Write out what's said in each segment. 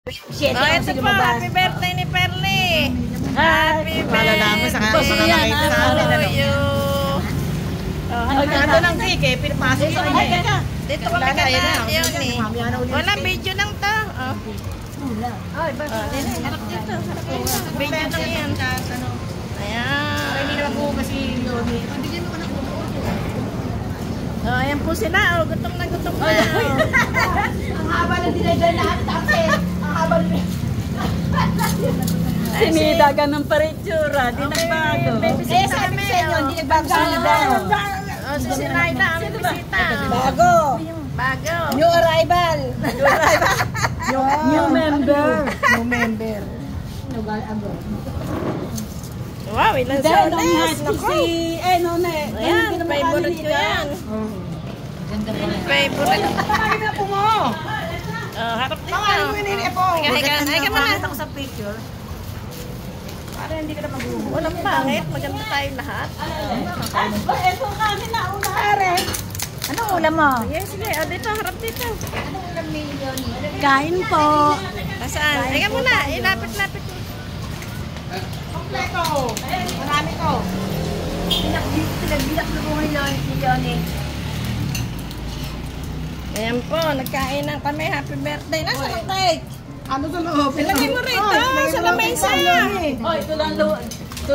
Ito po, happy birthday ni Perly. Happy birthday to you. Ano ng cake eh, pinapasok sa kanya. Dito kami katahan yun eh. Walang video lang to. Ay, harap dito. Video lang yan. Ayan. Hindi naman po kasi yun eh. Ayan po sila. Gutom na gutom na. Ang haba na dinadala lahat tapos. Ang haba na. Sinidagan ng paritsura, di nagbago. Sabi ko sa inyo, hindi nagbago sa inyo. Si Sinayla ang bisita. Bago. Bago. New arrival. New member. New member. Wow, ilan Dahil soles. ang happy si, Ayan, favorite ko yan. Favorite. Tawagin na po mo. Harap dito. Tawagin mo yun eh po. Ay ka muna. Ako sa picture. Para hindi ka na mag-uho. Walang pangit. Maganda tayo lahat. Ito kami na una. Anong ulam mo? Sige, sige. Dito, harap dito. Kain po. Saan? Ay ka muna. Ilapit-lapit mo. Kompleto. Marami ko. Pinagbilak na po ngayon si Johnny. Ayan po, nagkain ng kami. Happy birthday. Nasaan ang cake? Ano sa loob? Ilagay mo rito sa lamesa. Oh, ito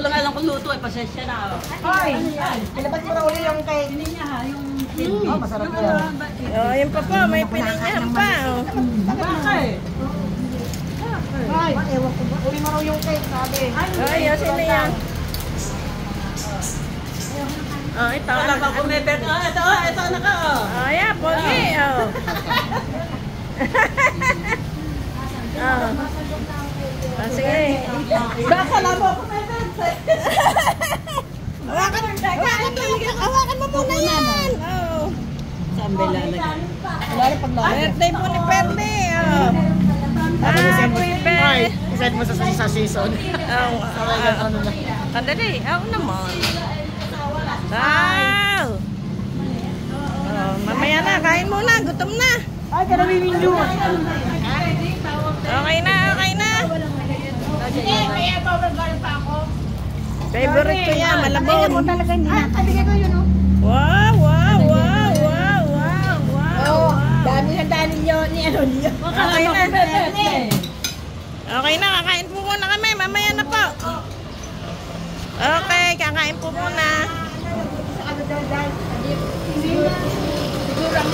lang alam kong luto. Pasensya na. Hoy, ilabas mo na uli yung cake. Hindi niya ha, yung Oh, masarap yan. Yun pa po, may pininyahan pa. bakit? Hoy, ewan ko ba? Uli mo raw yung cake, sabi. Sino yan? Ito. Wala pa kumibet. Ito na ka. Yeah, pogi. Sige. Baka lang mo kumibet. Hawakan mo muna yan. Sambel lalagay. Lalo pag lalo. Birthday po ni Perly. Happy birthday. Isend mo sa season. Kadali. Ako naman. Wow. Mamaya na. Kain muna. Gutom na. Ay, kanamiming yun. Okay na. Okay na. Sige, kaya babagal pa ako. Favorite ko yan. Malabon. Talaga hindi na. Bigay ko yun, oh. Wow. Wow. Wow. Wow. Wow. Wow. Oo, dami ng dami yun. Okay na. Okay na. Kakain po muna kami. Mamaya na po. Okay. Kakain po muna. Siguro ang